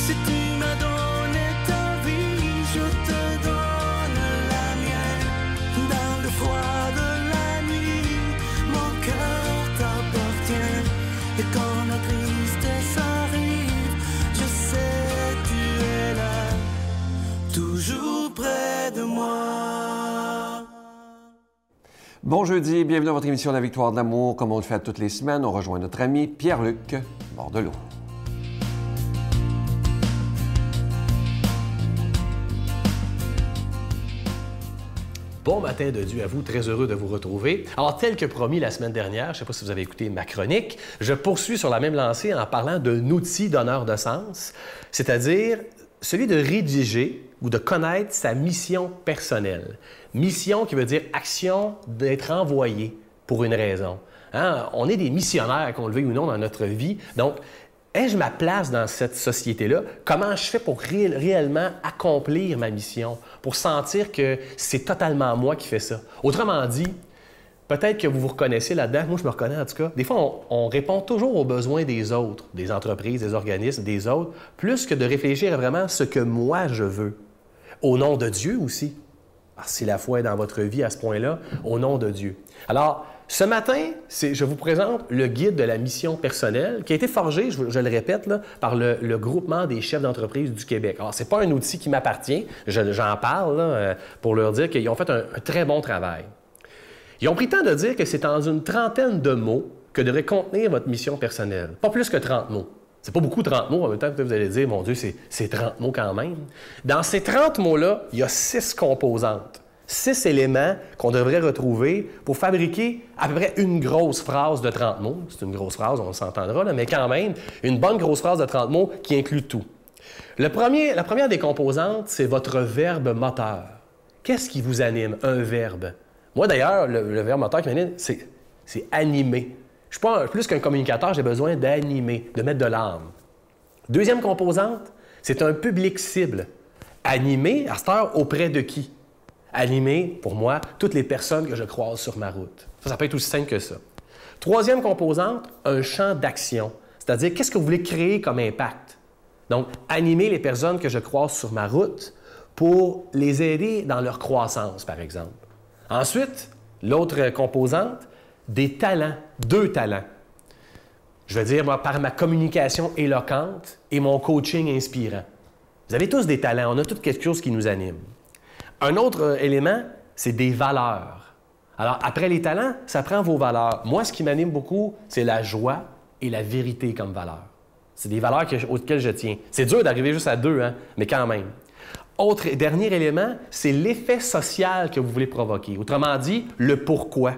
Si tu m'as donné ta vie, je te donne la mienne. Dans le froid de la nuit, mon cœur t'appartient. Et quand la tristesse arrive, je sais tu es là, toujours près de moi. Bon jeudi, bienvenue à votre émission La Victoire de l'amour. Comme on le fait toutes les semaines, on rejoint notre ami Pierre-Luc Bordelot. Bon matin de Dieu à vous, très heureux de vous retrouver. Alors, tel que promis la semaine dernière, je ne sais pas si vous avez écouté ma chronique, je poursuis sur la même lancée en parlant d'un outil donneur de sens, c'est-à-dire celui de rédiger ou de connaître sa mission personnelle. Mission qui veut dire action d'être envoyé pour une raison. Hein? On est des missionnaires, qu'on le veuille ou non, dans notre vie. Donc, ai-je ma place dans cette société-là? Comment je fais pour réellement accomplir ma mission? Pour sentir que c'est totalement moi qui fais ça? Autrement dit, peut-être que vous vous reconnaissez là-dedans. Moi, je me reconnais en tout cas. Des fois, on répond toujours aux besoins des autres, des entreprises, des organismes, des autres, plus que de réfléchir à vraiment ce que moi, je veux. Au nom de Dieu aussi. Parce que si la foi est dans votre vie à ce point-là, au nom de Dieu. Alors, ce matin, je vous présente le guide de la mission personnelle qui a été forgé, je le répète, là, par le groupement des chefs d'entreprise du Québec. Alors, ce n'est pas un outil qui m'appartient, j'en parle là, pour leur dire qu'ils ont fait un très bon travail. Ils ont pris le temps de dire que c'est dans une trentaine de mots que devrait contenir votre mission personnelle. Pas plus que 30 mots. C'est pas beaucoup 30 mots, en même temps que vous allez dire, mon Dieu, c'est 30 mots quand même. Dans ces 30 mots-là, il y a 6 composantes. 6 éléments qu'on devrait retrouver pour fabriquer à peu près une grosse phrase de 30 mots. C'est une grosse phrase, on s'entendra, là, mais quand même, une bonne grosse phrase de 30 mots qui inclut tout. La première des composantes, c'est votre verbe moteur. Qu'est-ce qui vous anime? Un verbe. Moi, d'ailleurs, le verbe moteur qui m'anime, c'est animer. Je ne suis pas plus qu'un communicateur, j'ai besoin d'animer, de mettre de l'âme. Deuxième composante, c'est un public cible. Animer, à cette heure, auprès de qui? Animer, pour moi, toutes les personnes que je croise sur ma route. Ça peut être aussi simple que ça. Troisième composante, un champ d'action. C'est-à-dire, qu'est-ce que vous voulez créer comme impact? Donc, animer les personnes que je croise sur ma route pour les aider dans leur croissance, par exemple. Ensuite, l'autre composante, des talents, 2 talents. Je veux dire, moi, par ma communication éloquente et mon coaching inspirant. Vous avez tous des talents, on a tous quelque chose qui nous anime. Un autre élément, c'est des valeurs. Alors, après les talents, ça prend vos valeurs. Moi, ce qui m'anime beaucoup, c'est la joie et la vérité comme valeur. C'est des valeurs auxquelles je tiens. C'est dur d'arriver juste à 2, hein, mais quand même. Autre et dernier élément, c'est l'effet social que vous voulez provoquer. Autrement dit, le pourquoi.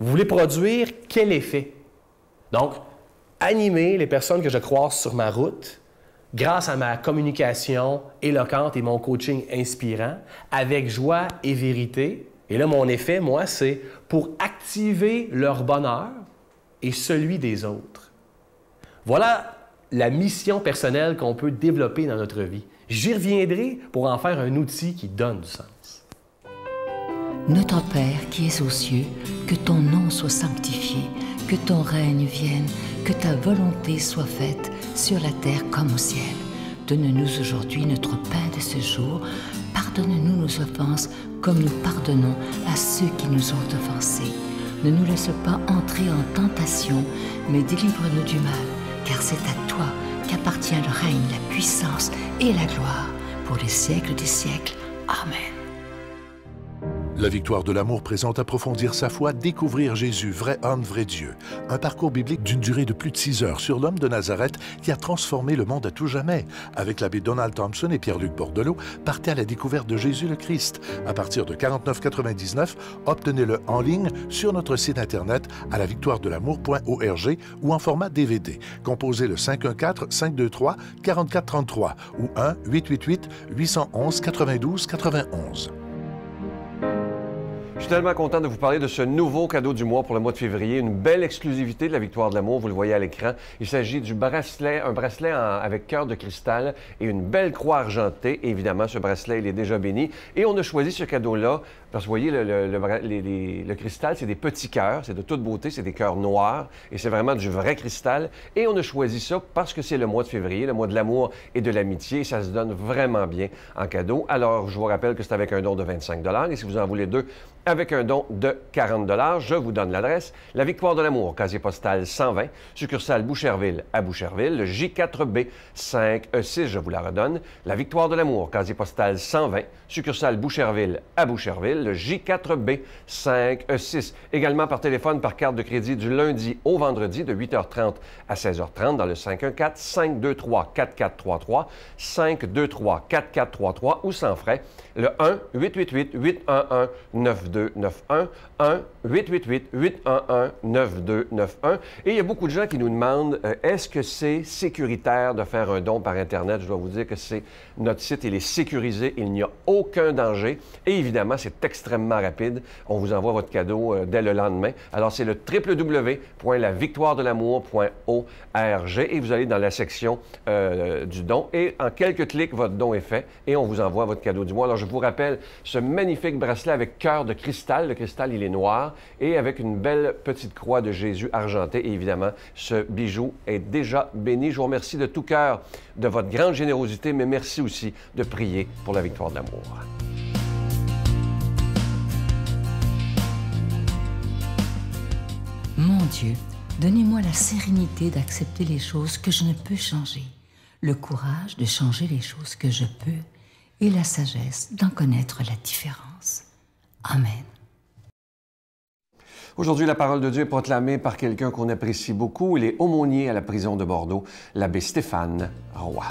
Vous voulez produire quel effet? Donc, animer les personnes que je croise sur ma route grâce à ma communication éloquente et mon coaching inspirant, avec joie et vérité. Et là, mon effet, moi, c'est pour activer leur bonheur et celui des autres. Voilà la mission personnelle qu'on peut développer dans notre vie. J'y reviendrai pour en faire un outil qui donne du sens. Notre Père qui es aux cieux, que ton nom soit sanctifié, que ton règne vienne, que ta volonté soit faite sur la terre comme au ciel. Donne-nous aujourd'hui notre pain de ce jour. Pardonne-nous nos offenses comme nous pardonnons à ceux qui nous ont offensés. Ne nous laisse pas entrer en tentation, mais délivre-nous du mal, car c'est à toi qu'appartient le règne, la puissance et la gloire pour les siècles des siècles. Amen. La Victoire de l'amour présente Approfondir sa foi, découvrir Jésus, vrai homme, vrai Dieu. Un parcours biblique d'une durée de plus de 6 heures sur l'homme de Nazareth qui a transformé le monde à tout jamais. Avec l'abbé Donald Thompson et Pierre-Luc Bordelot, partez à la découverte de Jésus le Christ. À partir de 49,99 $, obtenez-le en ligne sur notre site Internet à lavictoiredelamour.org ou en format DVD. Composez le 514-523-4433 ou 1-888-811-92-91. Je suis tellement content de vous parler de ce nouveau cadeau du mois pour le mois de février, une belle exclusivité de la Victoire de l'amour, vous le voyez à l'écran. Il s'agit du bracelet, un bracelet avec cœur de cristal et une belle croix argentée. Et évidemment, ce bracelet, il est déjà béni. Et on a choisi ce cadeau-là parce que vous voyez, le cristal, c'est des petits cœurs, c'est de toute beauté, c'est des cœurs noirs et c'est vraiment du vrai cristal. Et on a choisi ça parce que c'est le mois de février, le mois de l'amour et de l'amitié. Ça se donne vraiment bien en cadeau. Alors, je vous rappelle que c'est avec un don de 25 $ et si vous en voulez deux, avec un don de 40 $, je vous donne l'adresse. La Victoire de l'amour, casier postal 120, succursale Boucherville à Boucherville, le J4B 5E6, je vous la redonne. La Victoire de l'amour, casier postal 120, succursale Boucherville à Boucherville, le J4B 5E6. Également par téléphone, par carte de crédit du lundi au vendredi de 8h30 à 16h30 dans le 514-523-4433, 523-4433 ou sans frais, le 1-888-811-9291, 1-888-811-9291. Et il y a beaucoup de gens qui nous demandent, est-ce que c'est sécuritaire de faire un don par Internet? Je dois vous dire que notre site, il est sécurisé, il n'y a aucun danger. Et évidemment, c'est extrêmement rapide. On vous envoie votre cadeau dès le lendemain. Alors, c'est le www.lavictoiredelamour.org et vous allez dans la section du don. Et en quelques clics, votre don est fait et on vous envoie votre cadeau du mois. Alors, je vous rappelle ce magnifique bracelet avec cœur de cristal. Le cristal, il est noir et avec une belle petite croix de Jésus argentée. Et évidemment, ce bijou est déjà béni. Je vous remercie de tout cœur de votre grande générosité, mais merci aussi de prier pour la victoire de l'amour. Mon Dieu, donnez-moi la sérénité d'accepter les choses que je ne peux changer, le courage de changer les choses que je peux et la sagesse d'en connaître la différence. Amen. Aujourd'hui, la parole de Dieu est proclamée par quelqu'un qu'on apprécie beaucoup. Il est aumônier à la prison de Bordeaux, l'abbé Stéphane Roy.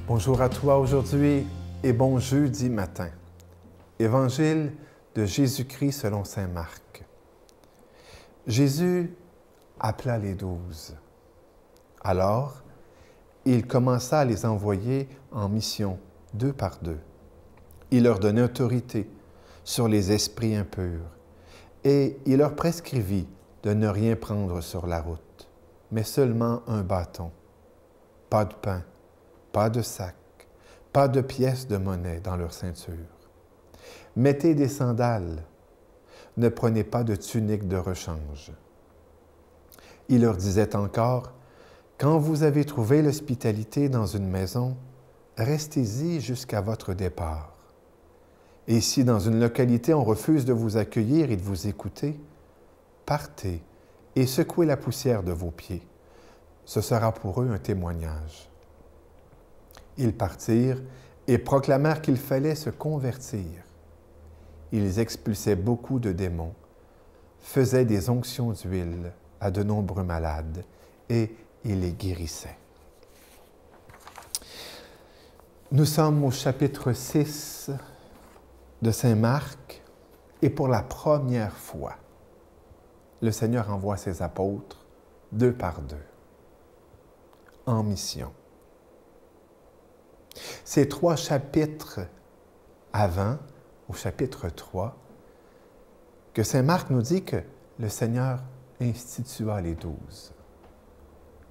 Bonjour à toi aujourd'hui et bon jeudi matin. Évangile de Jésus-Christ selon saint Marc. Jésus appela les 12. Alors, il commença à les envoyer en mission, 2 par 2. Il leur donnait autorité sur les esprits impurs et il leur prescrivit de ne rien prendre sur la route, mais seulement un bâton, pas de pain, pas de sac, pas de pièces de monnaie dans leur ceinture. Mettez des sandales, ne prenez pas de tunique de rechange. Il leur disait encore, « Quand vous avez trouvé l'hospitalité dans une maison, restez-y jusqu'à votre départ. Et si dans une localité on refuse de vous accueillir et de vous écouter, partez et secouez la poussière de vos pieds. Ce sera pour eux un témoignage. » Ils partirent et proclamèrent qu'il fallait se convertir. Ils expulsaient beaucoup de démons, faisaient des onctions d'huile à de nombreux malades et ils les guérissaient. Nous sommes au chapitre 6 de saint Marc et pour la première fois, le Seigneur envoie ses apôtres 2 par 2 en mission. Ces 3 chapitres avant, au chapitre 3, que saint Marc nous dit que le Seigneur institua les 12.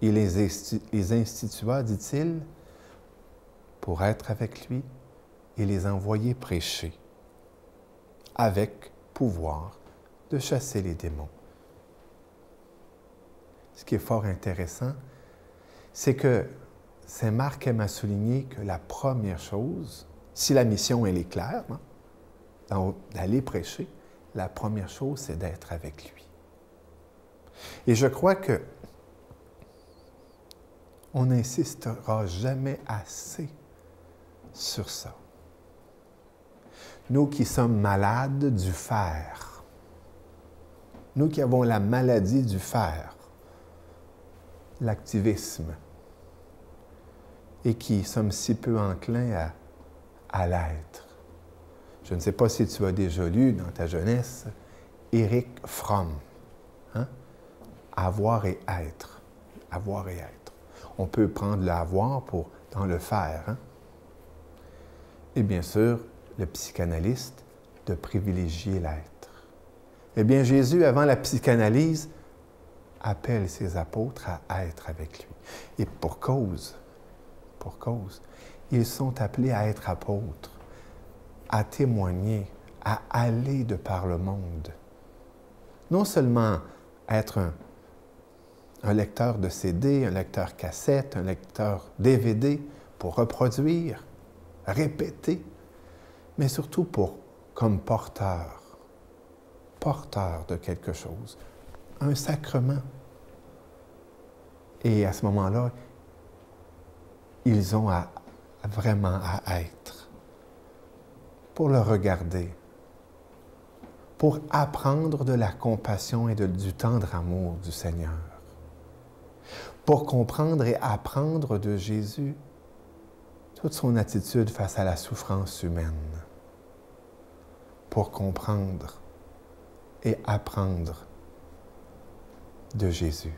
Il les institua, dit-il, pour être avec lui et les envoyer prêcher, avec pouvoir de chasser les démons. Ce qui est fort intéressant, c'est que saint Marc aime à souligner que la première chose, si la mission elle est claire, d'aller prêcher, la première chose, c'est d'être avec lui. Et je crois que on n'insistera jamais assez sur ça. Nous qui sommes malades du fer, nous qui avons la maladie du fer, l'activisme, et qui sommes si peu enclins à l'être. Je ne sais pas si tu as déjà lu dans ta jeunesse Erich Fromm. Hein? Avoir et être. Avoir et être. on peut prendre le avoir pour dans le faire. Hein? Et bien sûr, le psychanalyste, de privilégier l'être. Eh bien, Jésus, avant la psychanalyse, appelle ses apôtres à être avec lui. Et pour cause, ils sont appelés à être apôtres, à témoigner, à aller de par le monde. Non seulement être un lecteur de CD, un lecteur cassette, un lecteur DVD pour reproduire, répéter, mais surtout comme porteur de quelque chose, un sacrement. Et à ce moment-là, ils ont vraiment à être, pour le regarder, pour apprendre de la compassion et du tendre amour du Seigneur, pour comprendre et apprendre de Jésus toute son attitude face à la souffrance humaine, pour comprendre et apprendre de Jésus.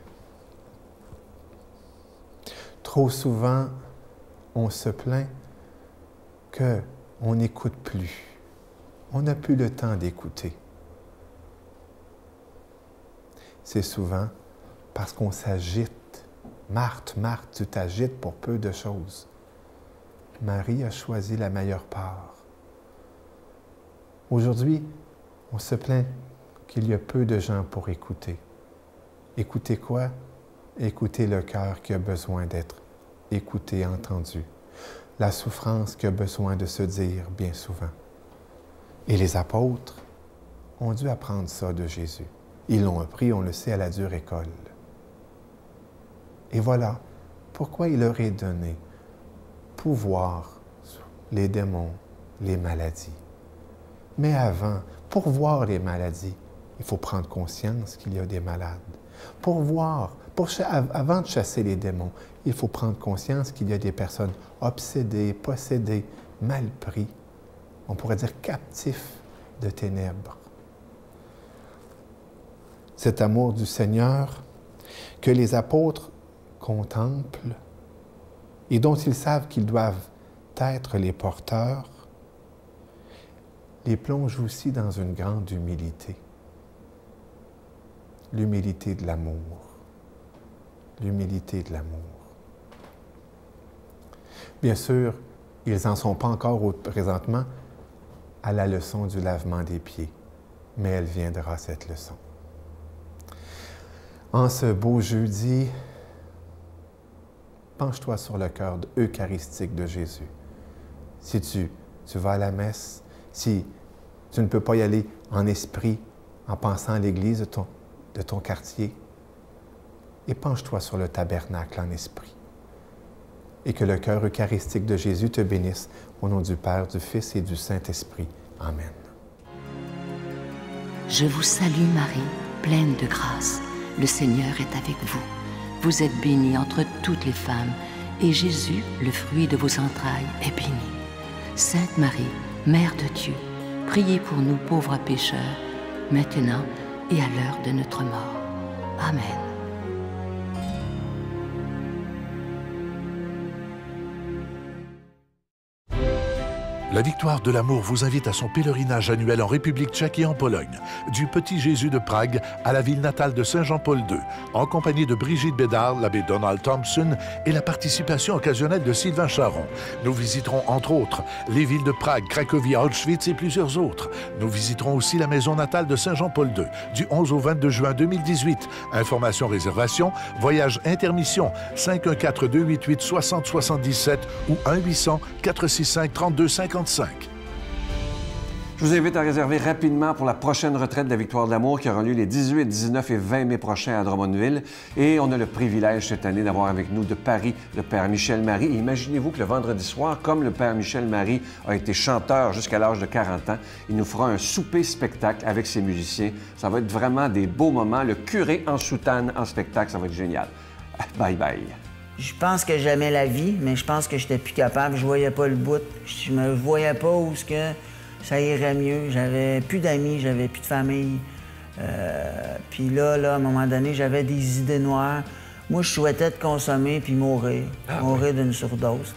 Trop souvent, on se plaint qu'on n'écoute plus. On n'a plus le temps d'écouter. C'est souvent parce qu'on s'agite. Marthe, Marthe, tu t'agites pour peu de choses. Marie a choisi la meilleure part. Aujourd'hui, on se plaint qu'il y a peu de gens pour écouter. Écouter quoi? Écouter le cœur qui a besoin d'être écouté, entendu. La souffrance qui a besoin de se dire bien souvent. Et les apôtres ont dû apprendre ça de Jésus. Ils l'ont appris, on le sait, à la dure école. Et voilà pourquoi il leur est donné pouvoir sur les démons, les maladies. Mais avant, pour voir les maladies, il faut prendre conscience qu'il y a des malades. Avant de chasser les démons, il faut prendre conscience qu'il y a des personnes obsédées, possédées, mal pris, on pourrait dire captifs de ténèbres. Cet amour du Seigneur que les apôtres contemplent et dont ils savent qu'ils doivent être les porteurs, les plonge aussi dans une grande humilité. L'humilité de l'amour. L'humilité de l'amour. Bien sûr, ils n'en sont pas encore présentement à la leçon du lavement des pieds, mais elle viendra, cette leçon. En ce beau jeudi, penche-toi sur le cœur eucharistique de Jésus. Si tu vas à la messe, si tu ne peux pas y aller en esprit, en pensant à l'église de ton quartier, et penche-toi sur le tabernacle en esprit. Et que le cœur eucharistique de Jésus te bénisse, au nom du Père, du Fils et du Saint-Esprit. Amen. Je vous salue Marie, pleine de grâce. Le Seigneur est avec vous. Vous êtes bénie entre toutes les femmes, et Jésus, le fruit de vos entrailles, est béni. Sainte Marie, Mère de Dieu, priez pour nous pauvres pécheurs, maintenant et à l'heure de notre mort. Amen. La Victoire de l'amour vous invite à son pèlerinage annuel en République tchèque et en Pologne, du Petit Jésus de Prague à la ville natale de Saint Jean-Paul II, en compagnie de Brigitte Bédard, l'abbé Donald Thompson et la participation occasionnelle de Sylvain Charon. Nous visiterons entre autres les villes de Prague, Cracovie, Auschwitz et plusieurs autres. Nous visiterons aussi la maison natale de Saint Jean-Paul II, du 11 au 22 juin 2018. Informations, réservations, voyage intermission, 514-288-6077 ou 1-800-465-3250. Je vous invite à réserver rapidement pour la prochaine retraite de la Victoire de l'amour qui aura lieu les 18, 19 et 20 mai prochains à Drummondville. Et on a le privilège cette année d'avoir avec nous de Paris le Père Michel Marie. Et imaginez-vous que le vendredi soir, comme le Père Michel Marie a été chanteur jusqu'à l'âge de 40 ans, il nous fera un souper-spectacle avec ses musiciens. Ça va être vraiment des beaux moments. Le curé en soutane en spectacle, ça va être génial. Bye bye. Je pense que j'aimais la vie, mais je pense que j'étais plus capable. Je voyais pas le bout. Je me voyais pas où ce que ça irait mieux. J'avais plus d'amis, j'avais plus de famille. Puis là, à un moment donné, j'avais des idées noires Moi, je souhaitais de consommer puis mourir. Mourir d'une surdose.